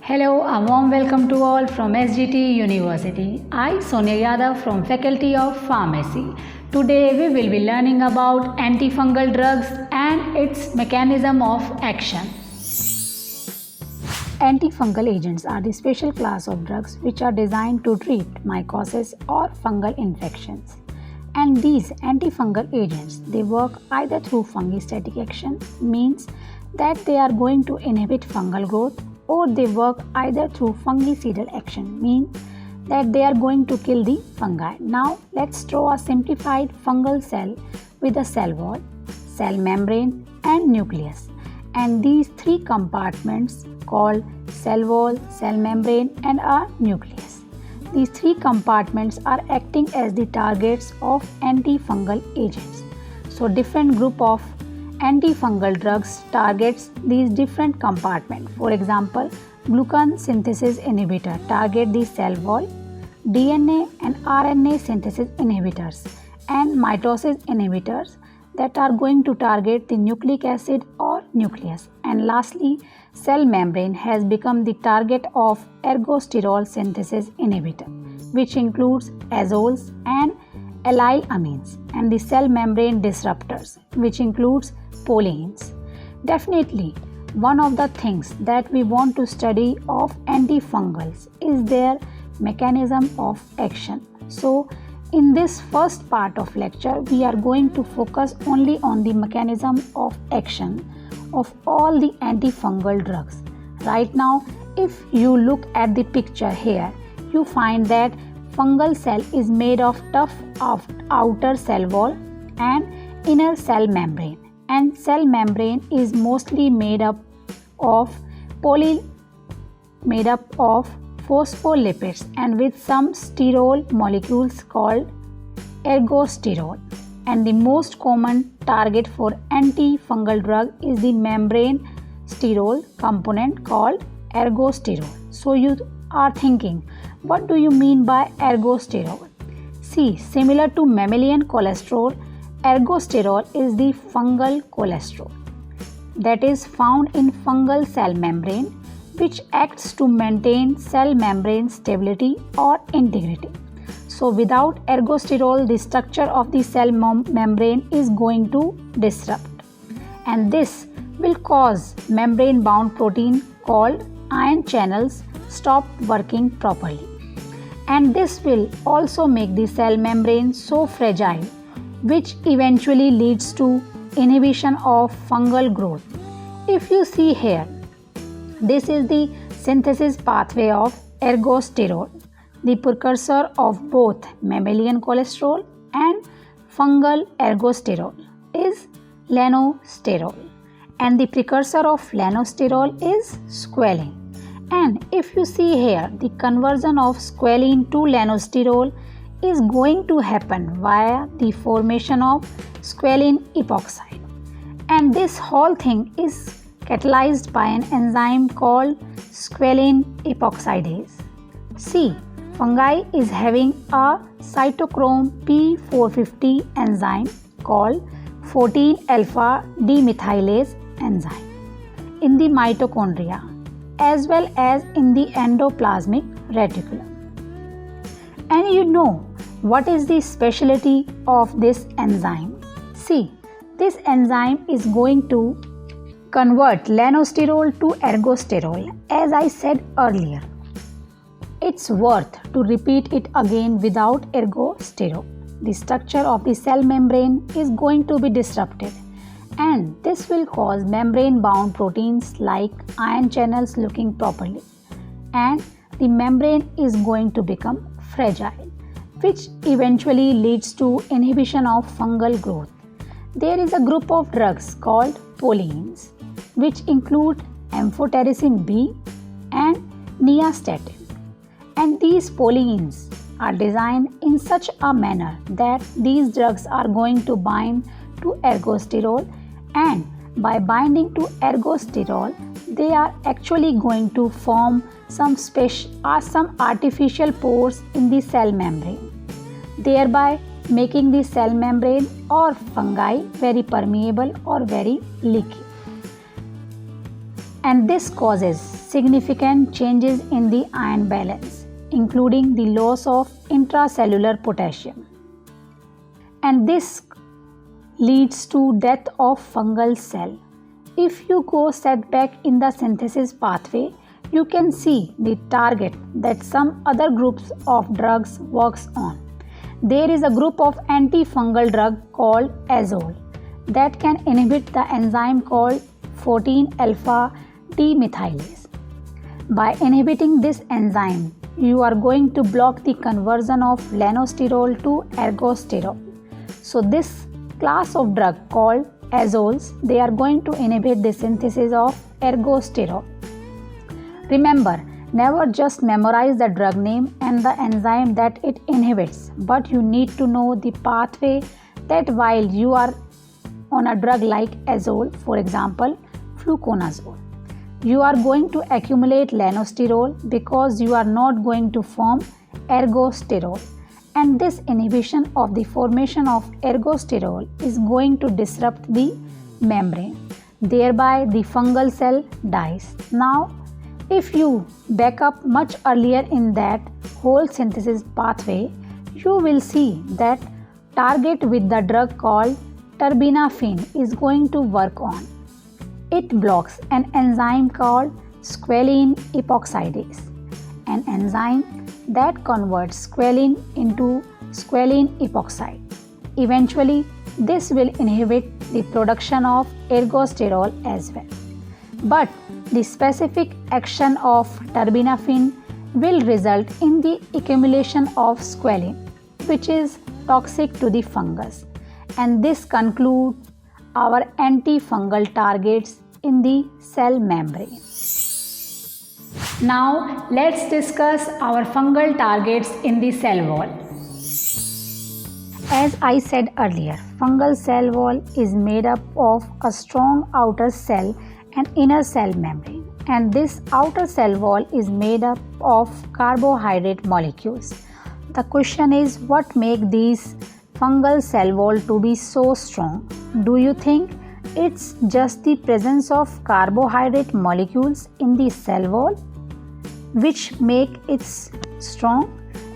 Hello, a warm welcome to all from SGT University. I, Sonia Yadav from Faculty of Pharmacy. Today we will be learning about antifungal drugs and its mechanism of action. Antifungal agents are the special class of drugs which are designed to treat mycosis or fungal infections. And these antifungal agents, they work either through fungistatic action, means that they are going to inhibit fungal growth, or they work either through fungicidal action, means that they are going to kill the fungi. Now let's draw a simplified fungal cell with a cell wall, cell membrane and nucleus. And these three compartments called cell wall, cell membrane and a nucleus. These three compartments are acting as the targets of antifungal agents. So different group of antifungal drugs targets these different compartments. For example, glucan synthesis inhibitor target the cell wall, DNA and RNA synthesis inhibitors and mitosis inhibitors that are going to target the nucleic acid or nucleus. And lastly, cell membrane has become the target of ergosterol synthesis inhibitor, which includes azoles and allyl amines, and the cell membrane disruptors, which includes polyenes. Definitely, one of the things that we want to study of antifungals is their mechanism of action. So, in this first part of lecture, we are going to focus only on the mechanism of action of all the antifungal drugs. Right now, if you look at the picture here, you find that fungal cell is made of tough outer cell wall and inner cell membrane, and cell membrane is mostly made up of phospholipids and with some sterol molecules called ergosterol. And the most common target for antifungal drug is the membrane sterol component called ergosterol. So you are thinking, what do you mean by ergosterol? See, similar to mammalian cholesterol, ergosterol is the fungal cholesterol that is found in fungal cell membrane, which acts to maintain cell membrane stability or integrity. So without ergosterol, the structure of the cell membrane is going to disrupt, and this will cause membrane bound protein called ion channels stop working properly, and this will also make the cell membrane so fragile, which eventually leads to inhibition of fungal growth. If you see here, this is the synthesis pathway of ergosterol. The precursor of both mammalian cholesterol and fungal ergosterol is lanosterol, and the precursor of lanosterol is squalene. And if you see here, the conversion of squalene to lanosterol is going to happen via the formation of squalene epoxide, and this whole thing is catalyzed by an enzyme called squalene epoxidase. See, fungi is having a cytochrome P450 enzyme called 14-alpha demethylase enzyme in the mitochondria as well as in the endoplasmic reticulum. And you know what is the specialty of this enzyme? See, this enzyme is going to convert lanosterol to ergosterol, as I said earlier. It's worth to repeat it again. Without ergosterol, the structure of the cell membrane is going to be disrupted, and this will cause membrane bound proteins like ion channels looking properly, and the membrane is going to become fragile, which eventually leads to inhibition of fungal growth. There is a group of drugs called polyenes, which include amphotericin B and nystatin. And these polyenes are designed in such a manner that these drugs are going to bind to ergosterol, and by binding to ergosterol, they are actually going to form some artificial pores in the cell membrane, thereby making the cell membrane or fungi very permeable or very leaky. and this causes significant changes in the ion balance, including the loss of intracellular potassium. And this leads to death of fungal cell. If you go setback in the synthesis pathway, you can see the target that some other groups of drugs works on. There is a group of antifungal drug called azole that can inhibit the enzyme called 14-alpha demethylase. By inhibiting this enzyme, you are going to block the conversion of lanosterol to ergosterol. So this class of drug called azoles, they are going to inhibit the synthesis of ergosterol. Remember, never just memorize the drug name and the enzyme that it inhibits, but you need to know the pathway that while you are on a drug like azole, for example, fluconazole, you are going to accumulate lanosterol because you are not going to form ergosterol. And this inhibition of the formation of ergosterol is going to disrupt the membrane. Thereby, the fungal cell dies. Now, if you back up much earlier in that whole synthesis pathway, you will see that target with the drug called terbinafine is going to work on. It blocks an enzyme called squalene epoxidase, an enzyme that converts squalene into squalene epoxide. Eventually, this will inhibit the production of ergosterol as well. But the specific action of terbinafine will result in the accumulation of squalene, which is toxic to the fungus. And this concludes our antifungal targets in the cell membrane. Now let's discuss our fungal targets in the cell wall. As I said earlier, fungal cell wall is made up of a strong outer cell and inner cell membrane, and this outer cell wall is made up of carbohydrate molecules. The question is, what makes these fungal cell wall to be so strong? Do you think it's just the presence of carbohydrate molecules in the cell wall which make it strong?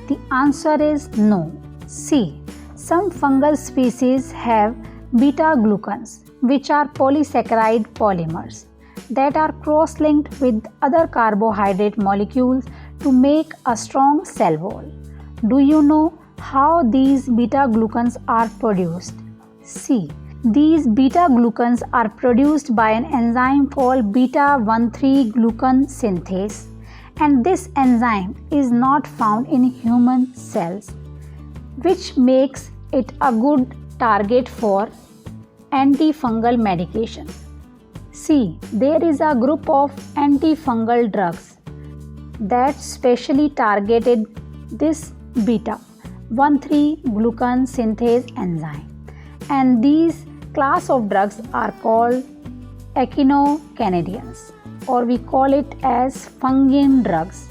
The answer is no. See, some fungal species have beta-glucans, which are polysaccharide polymers that are cross-linked with other carbohydrate molecules to make a strong cell wall. Do you know how these beta-glucans are produced? See, these beta-glucans are produced by an enzyme called beta-1,3-glucan synthase, and this enzyme is not found in human cells, which makes it a good target for antifungal medication. See, there is a group of antifungal drugs that specially targeted this beta-1,3-glucan synthase enzyme, and these class of drugs are called echinocandins, or we call it as fungin drugs.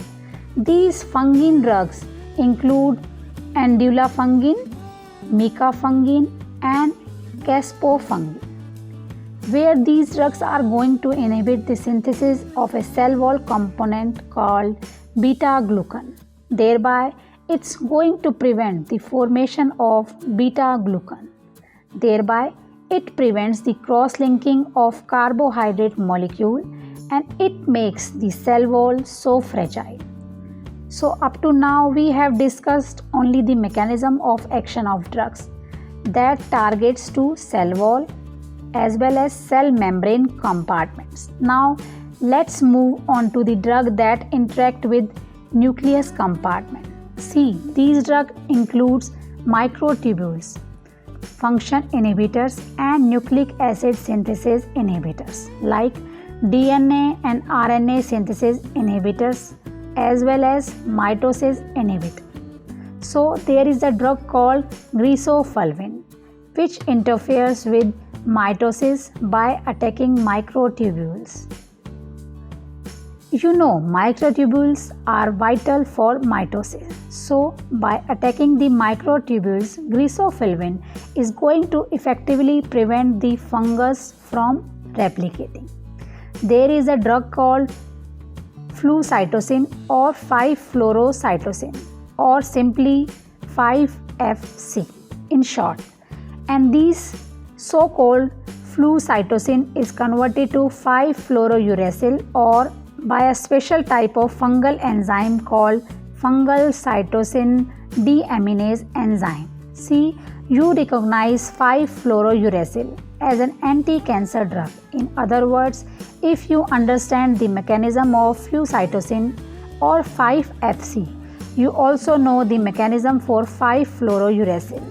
These fungin drugs include endulafungin, micafungin and caspofungin, where these drugs are going to inhibit the synthesis of a cell wall component called beta-glucan. Thereby, it's going to prevent the formation of beta-glucan. Thereby, it prevents the cross-linking of carbohydrate molecule, and it makes the cell wall so fragile. So up to now we have discussed only the mechanism of action of drugs that targets to cell wall as well as cell membrane compartments. Now let's move on to the drug that interact with nucleus compartment. See, these drugs includes microtubules, function inhibitors and nucleic acid synthesis inhibitors like DNA and RNA synthesis inhibitors as well as mitosis inhibitor. So there is a drug called greaseprevir which interferes with mitosis by attacking microtubules. You know, microtubules are vital for mitosis. So by attacking the microtubules, greaseprevir is going to effectively prevent the fungus from replicating. there is a drug called flucytosine or 5-fluorocytosine, or simply 5-FC in short. And this so-called flucytosine is converted to 5-fluorouracil or by a special type of fungal enzyme called fungal cytosine deaminase enzyme. See, you recognize 5-fluorouracil as an anti-cancer drug. In other words, if you understand the mechanism of flucytosine or 5-FC, you also know the mechanism for 5-fluorouracil.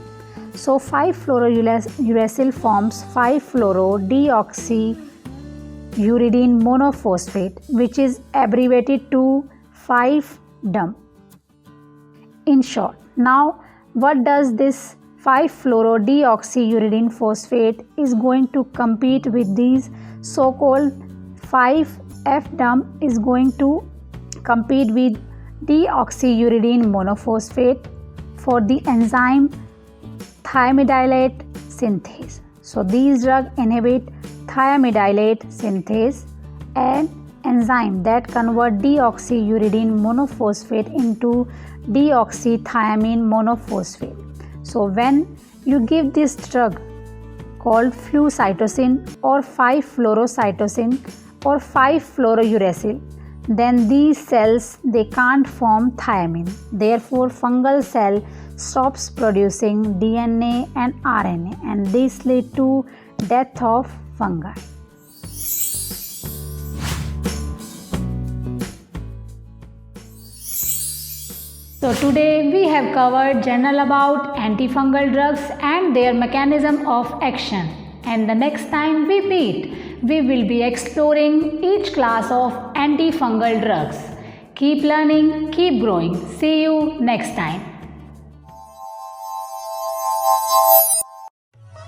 So 5-fluorouracil forms 5-fluorodeoxyuridine monophosphate, which is abbreviated to 5-DUM. In short, now what does this 5-fluorodeoxyuridine phosphate is going to compete with these so-called 5-FDUM is going to compete with deoxyuridine monophosphate for the enzyme thiamidylate synthase. So these drugs inhibit thiamidylate synthase, an enzyme that convert deoxyuridine monophosphate into deoxythiamine monophosphate. So when you give this drug called flucytosine or 5-fluorocytosine or 5-fluorouracil, then these cells, they can't form thiamine. Therefore, fungal cell stops producing DNA and RNA, and this lead to death of fungi. So today we have covered general about antifungal drugs and their mechanism of action. And the next time we meet, we will be exploring each class of antifungal drugs. Keep learning, keep growing. See you next time.